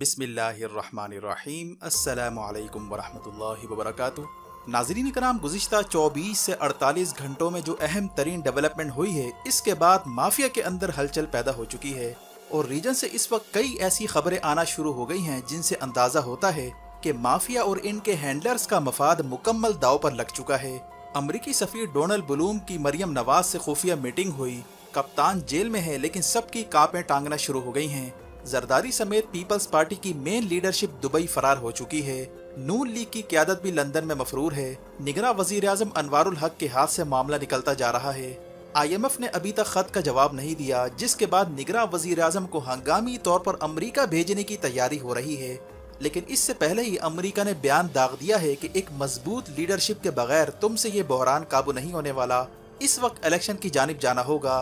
बिस्मिल्लाहिर्रहमानिर्रहीम। अस्सलामुअलैकुम वरहमतुल्लाहि वबरकातुहू। नाज़रीन कराम, गुज़िश्ता 24 से 48 घंटों में जो अहम तरीन डेवलपमेंट हुई है, इसके बाद माफिया के अंदर हलचल पैदा हो चुकी है और रीजन से इस वक्त कई ऐसी खबरें आना शुरू हो गई हैं जिनसे अंदाजा होता है कि माफिया और इनके हैंडलर्स का मफाद मुकम्मल दाव पर लग चुका है। अमरीकी सफीर डोनाल्ड ब्लूम की मरियम नवाज से खुफिया मीटिंग हुई। कप्तान जेल में है लेकिन सबकी कांपें टांगना शुरू हो गई हैं। जरदारी समेत पीपल्स पार्टी की मेन लीडरशिप दुबई फरार हो चुकी है। नून लीग की क्यादत भी लंदन में मफरूर है। निगरां वजीर आजम अनवारुल हक के हाथ से मामला निकलता जा रहा है। IMF ने अभी तक खत का जवाब नहीं दिया, जिसके बाद निगरां वजीर आजम को हंगामी तौर पर अमरीका भेजने की तैयारी हो रही है। लेकिन इससे पहले ही अमरीका ने बयान दाग दिया है कि एक मजबूत लीडरशिप के बगैर तुमसे ये बहरान काबू नहीं होने वाला। इस वक्त इलेक्शन की जानिब जाना होगा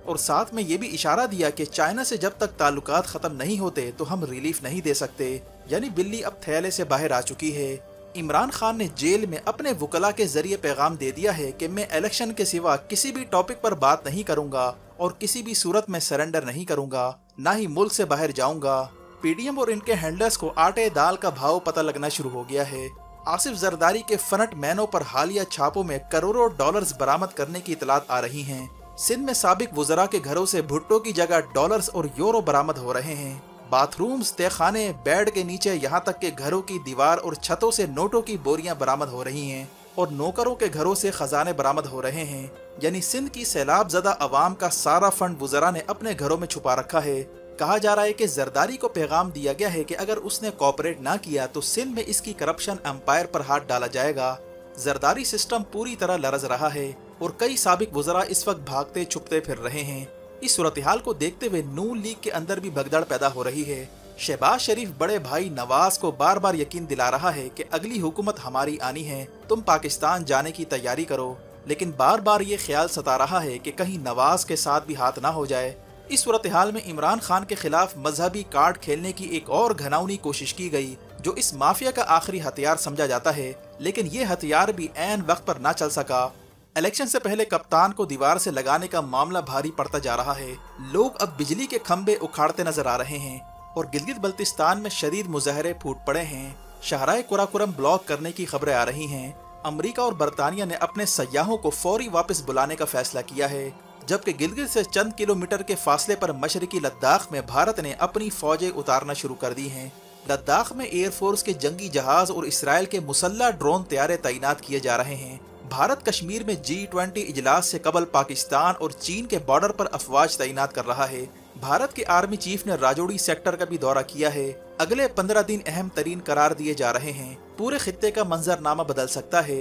और साथ में ये भी इशारा दिया कि चाइना से जब तक ताल्लुकात खत्म नहीं होते तो हम रिलीफ नहीं दे सकते। यानी बिल्ली अब थैले से बाहर आ चुकी है। इमरान खान ने जेल में अपने वकला के जरिए पैगाम दे दिया है कि मैं इलेक्शन के सिवा किसी भी टॉपिक पर बात नहीं करूंगा और किसी भी सूरत में सरेंडर नहीं करूंगा, ना ही मुल्क से बाहर जाऊंगा। PDM और इनके हैंडलर्स को आटे दाल का भाव पता लगना शुरू हो गया है। आसिफ जरदारी के फ्रंट मैनों पर हालिया छापों में करोड़ों डॉलर्स बरामद करने की इतलात आ रही हैं। सिंध में साबिक वुज़रा के घरों से भुट्टो की जगह डॉलर्स और यूरो बरामद हो रहे हैं। बाथरूम्स, तहखाने, बेड के नीचे यहाँ तक के घरों की दीवार और छतों से नोटों की बोरियां बरामद हो रही हैं और नौकरों के घरों से खजाने बरामद हो रहे हैं। यानी सिंध की सैलाब ज़दा अवाम का सारा फंड वुज़रा ने अपने घरों में छुपा रखा है। कहा जा रहा है कि जरदारी को पैगाम दिया गया है कि अगर उसने कोऑपरेट ना किया तो सिंध में इसकी करप्शन एम्पायर पर हाथ डाला जाएगा। जरदारी सिस्टम पूरी तरह लरज रहा है और कई साबिक वुज़रा इस वक्त भागते छुपते फिर रहे हैं। इस सूरत हाल को देखते हुए नून लीग के अंदर भी भगदड़ पैदा हो रही है। शहबाज शरीफ बड़े भाई नवाज को बार बार यकीन दिला रहा है कि अगली हुकूमत हमारी आनी है, तुम पाकिस्तान जाने की तैयारी करो। लेकिन बार बार ये ख्याल सता रहा है कि कहीं नवाज के साथ भी हाथ ना हो जाए। इस सूरत हाल में इमरान खान के खिलाफ मजहबी कार्ड खेलने की एक और घिनौनी कोशिश की गई, जो इस माफिया का आखिरी हथियार समझा जाता है। लेकिन ये हथियार भी ऐन वक्त पर ना चल सका। इलेक्शन से पहले कप्तान को दीवार से लगाने का मामला भारी पड़ता जा रहा है। लोग अब बिजली के खंभे उखाड़ते नजर आ रहे हैं और गिलगित बल्तिस्तान में शदीद मुजाहरे फूट पड़े हैं। शाहराए कुराकुरम ब्लॉक करने की खबरें आ रही हैं। अमेरिका और बरतानिया ने अपने सयाहों को फौरी वापस बुलाने का फैसला किया है, जबकि गिलगित से चंद किलोमीटर के फासले पर मशरकी लद्दाख में भारत ने अपनी फौजें उतारना शुरू कर दी हैं। लद्दाख में एयरफोर्स के जंगी जहाज और इसराइल के मुसल्ला ड्रोन तैयारे तैनात किए जा रहे हैं। भारत कश्मीर में G20 इजलास से कबल पाकिस्तान और चीन के बॉर्डर पर अफवाज तैनात कर रहा है। भारत के आर्मी चीफ ने राजौरी सेक्टर का भी दौरा किया है। अगले 15 दिन अहम तरीन करार दिए जा रहे हैं। पूरे खित्ते का मंजरनामा बदल सकता है।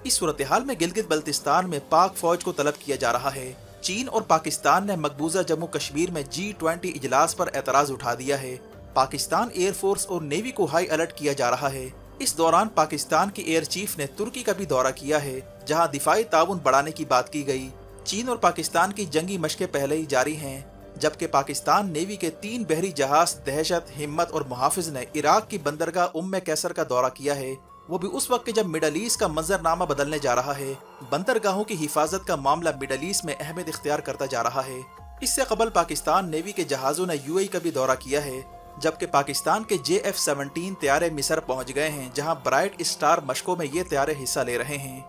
इस सूरत हाल में गिलगित बल्तिस्तान में पाक फौज को तलब किया जा रहा है। चीन और पाकिस्तान ने मकबूजा जम्मू कश्मीर में G20 इजलास पर एतराज उठा दिया है। पाकिस्तान एयरफोर्स और नेवी को हाई अलर्ट किया जा रहा है। इस दौरान पाकिस्तान के एयर चीफ ने तुर्की का भी दौरा किया है, जहां दिफाई ताउन बढ़ाने की बात की गई। चीन और पाकिस्तान की जंगी मशकें पहले ही जारी हैं, जबकि पाकिस्तान नेवी के 3 बहरी जहाज दहशत, हिम्मत और मुहाफिज ने इराक की बंदरगाह उम्मे कैसर का दौरा किया है। वो भी उस वक्त जब मिडल ईस्ट का मंजरनामा बदलने जा रहा है। बंदरगाहों की हिफाजत का मामला मिडल ईस्ट में अहमियत इख्तियार करता जा रहा है। इससे कबल पाकिस्तान नेवी के जहाजों ने UAE का भी दौरा किया है, जबकि पाकिस्तान के JF-17 तैयारे मिस्र पहुंच गए हैं, जहां ब्राइट स्टार मशकों में ये तैयारे हिस्सा ले रहे हैं।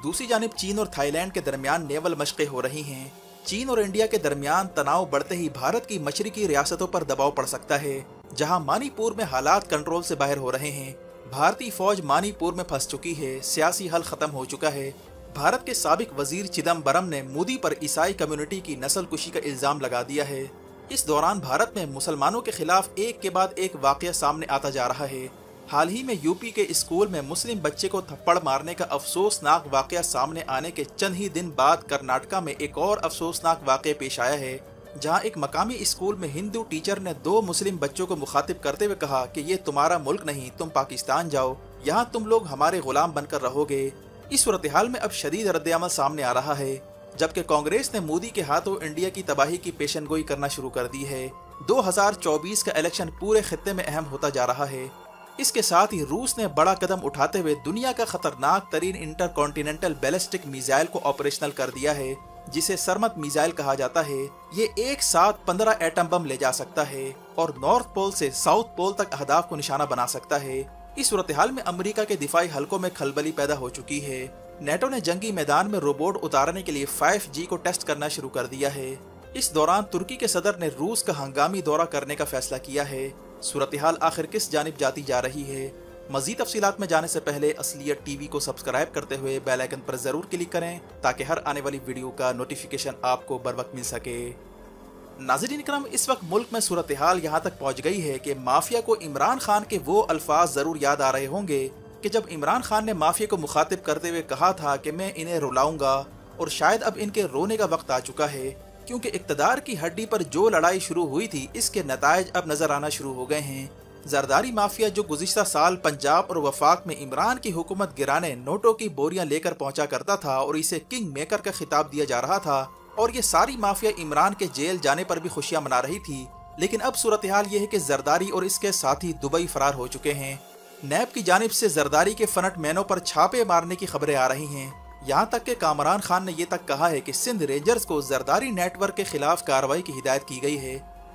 दूसरी जानिब चीन और थाईलैंड के दरमियान नेवल मशकें हो रही हैं। चीन और इंडिया के दरमियान तनाव बढ़ते ही भारत की मशरकी रियासतों पर दबाव पड़ सकता है, जहां मानीपुर में हालात कंट्रोल से बाहर हो रहे हैं। भारतीय फौज मानीपुर में फंस चुकी है। सियासी हल खत्म हो चुका है। भारत के साबिक वजीर चिदम्बरम ने मोदी पर ईसाई कम्युनिटी की नस्ल कुशी का इल्जाम लगा दिया है। इस दौरान भारत में मुसलमानों के खिलाफ एक के बाद एक वाकया सामने आता जा रहा है। हाल ही में यूपी के स्कूल में मुस्लिम बच्चे को थप्पड़ मारने का अफसोसनाक वाकया सामने आने के चंद ही दिन बाद कर्नाटका में एक और अफसोसनाक वाकया पेश आया है, जहां एक मकामी स्कूल में हिंदू टीचर ने 2 मुस्लिम बच्चों को मुखातिब करते हुए कहा कि ये तुम्हारा मुल्क नहीं, तुम पाकिस्तान जाओ, यहाँ तुम लोग हमारे गुलाम बनकर रहोगे। इस सूरत हाल में अब शदीद रद्द-ए-अमल सामने आ रहा है, जबकि कांग्रेस ने मोदी के हाथों इंडिया की तबाही की पेशनगोई करना शुरू कर दी है। 2024 का इलेक्शन पूरे खित्ते में अहम होता जा रहा है। इसके साथ ही रूस ने बड़ा कदम उठाते हुए दुनिया का खतरनाक तरीन इंटरकॉन्टिनेंटल बैलिस्टिक मिसाइल को ऑपरेशनल कर दिया है, जिसे सरमत मिसाइल कहा जाता है, ये एक साथ 15 एटम बम ले जा सकता है और नॉर्थ पोल से साउथ पोल तक अहदाफ को निशाना बना सकता है। इस सूरत हाल में अमेरिका के दिफाई हलकों में खलबली पैदा हो चुकी है। नेटो ने जंगी मैदान में रोबोट उतारने के लिए 5G को टेस्ट करना शुरू कर दिया है। इस दौरान तुर्की के सदर ने रूस का हंगामी दौरा करने का फैसला किया है। सूरत हाल आखिर किस जानिब जाती जा रही है? मजीद तफसीलात में जाने से पहले असलियत टीवी को सब्सक्राइब करते हुए बेल आइकन पर जरूर क्लिक करें ताकि हर आने वाली वीडियो का नोटिफिकेशन आपको बर वक्त मिल सके। नाज़रीन इकराम, इस वक्त मुल्क में सूरत हाल यहाँ तक पहुँच गई है कि माफिया को इमरान खान के वो अल्फाज जरूर याद आ रहे होंगे कि जब इमरान खान ने माफिया को मुखातिब करते हुए कहा था कि मैं इन्हें रुलाऊंगा, और शायद अब इनके रोने का वक्त आ चुका है, क्योंकि इक़्तिदार की हड्डी पर जो लड़ाई शुरू हुई थी इसके नतायज अब नजर आना शुरू हो गए हैं। जरदारी माफिया जो गुज़िश्ता साल पंजाब और वफाक में इमरान की हुकूमत गिराने नोटों की बोरियां लेकर पहुंचा करता था और इसे किंग मेकर का खिताब दिया जा रहा था, और ये सारी माफिया इमरान के जेल जाने पर भी खुशियां मना रही थी, लेकिन अब सूरत हाल ये है कि जरदारी और इसके साथी दुबई फरार हो चुके हैं। नैब की जानिब से जरदारी के फनट मैनों पर छापे मारने की खबरें आ रही हैं। यहाँ तक कि कामरान खान ने यह तक कहा है कि सिंध रेंजर्स को जरदारी नेटवर्क के खिलाफ कार्रवाई की हिदायत की गई है।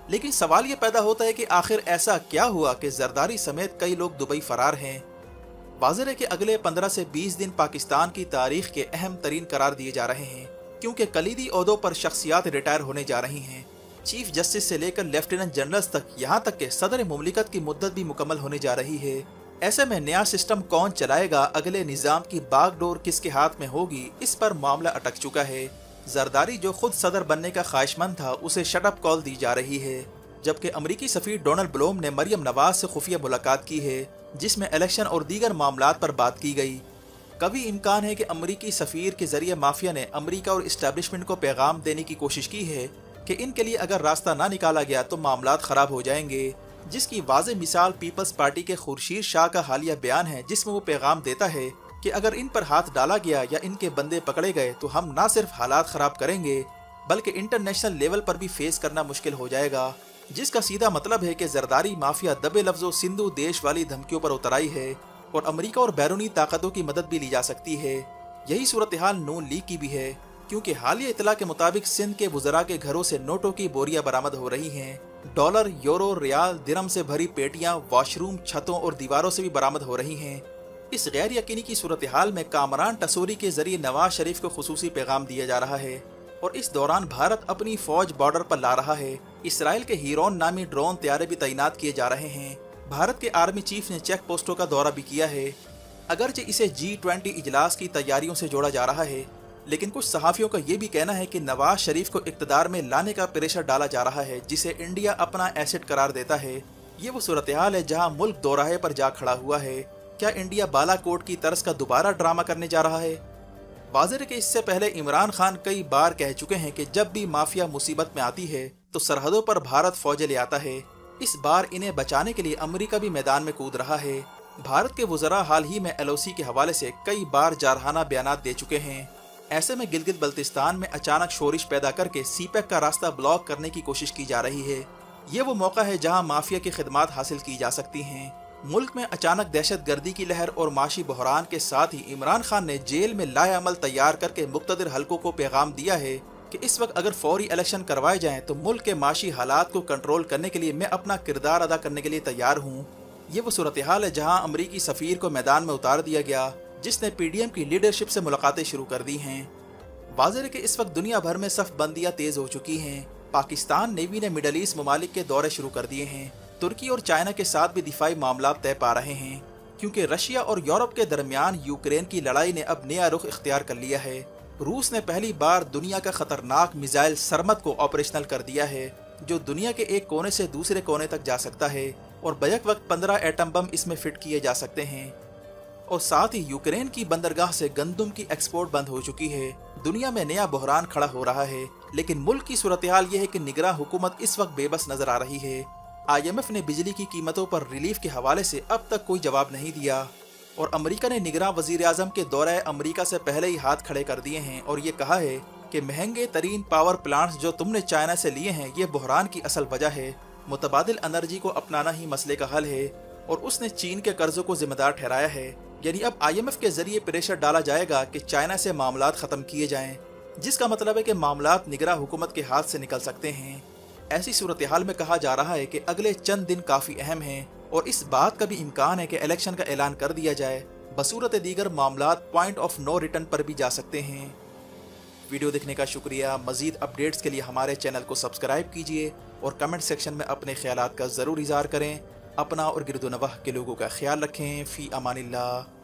लेकिन सवाल ये पैदा होता है कि आखिर ऐसा क्या हुआ कि जरदारी समेत कई लोग दुबई फरार हैं। वाज़ेह है कि अगले 15 से 20 दिन पाकिस्तान की तारीख के अहम तरीन करार दिए जा रहे हैं, क्योंकि कलीदी ओहदों पर शख्सियात रिटायर होने जा रही हैं। चीफ जस्टिस से लेकर लेफ्टिनेंट जनरल्स तक, यहाँ तक कि सदर मुमलिकत की मुद्दत भी मुकम्मल होने जा रही है। ऐसे में नया सिस्टम कौन चलाएगा, अगले निज़ाम की बागडोर किसके हाथ में होगी, इस पर मामला अटक चुका है। जरदारी जो खुद सदर बनने का ख्वाहिशमंद था, उसे शटअप कॉल दी जा रही है, जबकि अमरीकी सफीर डोनाल्ड ब्लूम ने मरियम नवाज से खुफिया मुलाकात की है, जिसमें इलेक्शन और दीगर मामलात पर बात की गई। कभी इम्कान है कि अमरीकी सफीर के जरिए माफिया ने अमरीका और इस्टेब्लिशमेंट को पैगाम देने की कोशिश की है कि इनके लिए अगर रास्ता ना निकाला गया तो मामलात खराब हो जाएंगे, जिसकी वाज़ेह मिसाल पीपल्स पार्टी के खुर्शीद शाह का हालिया बयान है, जिसमें वो पैगाम देता है कि अगर इन पर हाथ डाला गया या इनके बंदे पकड़े गए तो हम ना सिर्फ हालात खराब करेंगे बल्कि इंटरनेशनल लेवल पर भी फेस करना मुश्किल हो जाएगा, जिसका सीधा मतलब है कि जरदारी माफिया दबे लफ्जों सिंधु देश वाली धमकियों पर उतर आई है और अमेरिका और बैरूनी ताकतों की मदद भी ली जा सकती है। यही सूरत हाल नून लीग की भी है, क्योंकि हालिया इतला के मुताबिक सिंध के वुज़रा के घरों से नोटों की बोरियां बरामद हो रही हैं। डॉलर, यूरो, रियाल, दिरहम से भरी पेटियां वॉशरूम, छतों और दीवारों से भी बरामद हो रही हैं। इस गैर यकीनी की सूरत हाल में कामरान टसूरी के जरिए नवाज शरीफ को खुसूसी पैगाम दिया जा रहा है, और इस दौरान भारत अपनी फौज बॉर्डर पर ला रहा है। इसराइल के हीरोन नामी ड्रोन तैयारे भी तैनात किए जा रहे हैं। भारत के आर्मी चीफ ने चेक पोस्टों का दौरा भी किया है। अगरचे इसे G20 इजलास की तैयारियों से जोड़ा जा रहा है, लेकिन कुछ सहाफ़ियों का ये भी कहना है कि नवाज शरीफ को इक़्तिदार में लाने का प्रेशर डाला जा रहा है, जिसे इंडिया अपना एसेट करार देता है। ये वो सूरत हाल है जहाँ मुल्क दोराहे पर जा खड़ा हुआ है। क्या इंडिया बालाकोट की तर्ज का दोबारा ड्रामा करने जा रहा है? वाज़ेह है कि इससे पहले इमरान खान कई बार कह चुके हैं कि जब भी माफिया मुसीबत में आती है तो सरहदों पर भारत फौजें ले आता है। इस बार इन्हें बचाने के लिए अमेरिका भी मैदान में कूद रहा है। भारत के वुज़रा हाल ही में LOC के हवाले से कई बार जारहाना बयानात दे चुके हैं। ऐसे में गिलगित बल्तिस्तान में अचानक शोरिश पैदा करके CPEC का रास्ता ब्लॉक करने की कोशिश की जा रही है। ये वो मौका है जहां माफिया की खिदमात हासिल की जा सकती हैं। मुल्क में अचानक दहशत गर्दी की लहर और माशी बहरान के साथ ही इमरान खान ने जेल में लाएअमल तैयार करके मुक़्तदिर हलकों को पैगाम दिया है कि इस वक्त अगर फौरी इलेक्शन करवाए जाएं तो मुल्क के माशी हालात को कंट्रोल करने के लिए मैं अपना किरदार अदा करने के लिए तैयार हूँ। ये वो सूरत हाल है जहाँ अमरीकी सफ़ीर को मैदान में उतार दिया गया, जिसने PDM की लीडरशिप से मुलाकातें शुरू कर दी हैं। वाज़ेह है कि इस वक्त दुनिया भर में सफ़बंदियाँ तेज़ हो चुकी हैं। पाकिस्तान नेवी ने मिडल ईस्ट ममालिक के दौरे शुरू कर दिए हैं। तुर्की और चाइना के साथ भी दिफाई मामला तय पा रहे हैं, क्योंकि रशिया और यूरोप के दरमियान यूक्रेन की लड़ाई ने अब नया रुख इख्तियार कर लिया है। रूस ने पहली बार दुनिया का खतरनाक मिसाइल सरमत को ऑपरेशनल कर दिया है, जो दुनिया के एक कोने से दूसरे कोने तक जा सकता है और बैक वक्त 15 एटम बम इसमें फिट किए जा सकते हैं। और साथ ही यूक्रेन की बंदरगाह से गंदम की एक्सपोर्ट बंद हो चुकी है। दुनिया में नया बहरान खड़ा हो रहा है, लेकिन मुल्क की सूरत हाल ये है कि निगरां हुकूमत इस वक्त बेबस नजर आ रही है। IMF ने बिजली की कीमतों पर रिलीफ के हवाले से अब तक कोई जवाब नहीं दिया, और अमेरिका ने निगरां वज़ीर-ए-आज़म के दौरे अमेरिका से पहले ही हाथ खड़े कर दिए हैं और ये कहा है कि महंगे तरीन पावर प्लांट्स जो तुमने चाइना से लिए हैं ये बहरान की असल वजह है। मुतबादिल एनर्जी को अपनाना ही मसले का हल है, और उसने चीन के कर्जों को जिम्मेदार ठहराया है। यानी अब IMF के जरिए प्रेशर डाला जाएगा कि चाइना से मामलात ख़त्म किए जाएं। जिसका मतलब है कि मामलात निगरा हुकूमत के हाथ से निकल सकते हैं। ऐसी सूरत हाल में कहा जा रहा है कि अगले चंद दिन काफ़ी अहम हैं और इस बात का भी इम्कान है कि इलेक्शन का ऐलान कर दिया जाए। बसूरत दीगर मामलात पॉइंट ऑफ नो रिटर्न पर भी जा सकते हैं। वीडियो देखने का शुक्रिया। मज़ीद अपडेट्स के लिए हमारे चैनल को सब्सक्राइब कीजिए और कमेंट सेक्शन में अपने ख्यालात का ज़रूर इज़हार करें। अपना और गिरदोनवाह के लोगों का ख्याल रखें। फ़ी अमानिल्लाह।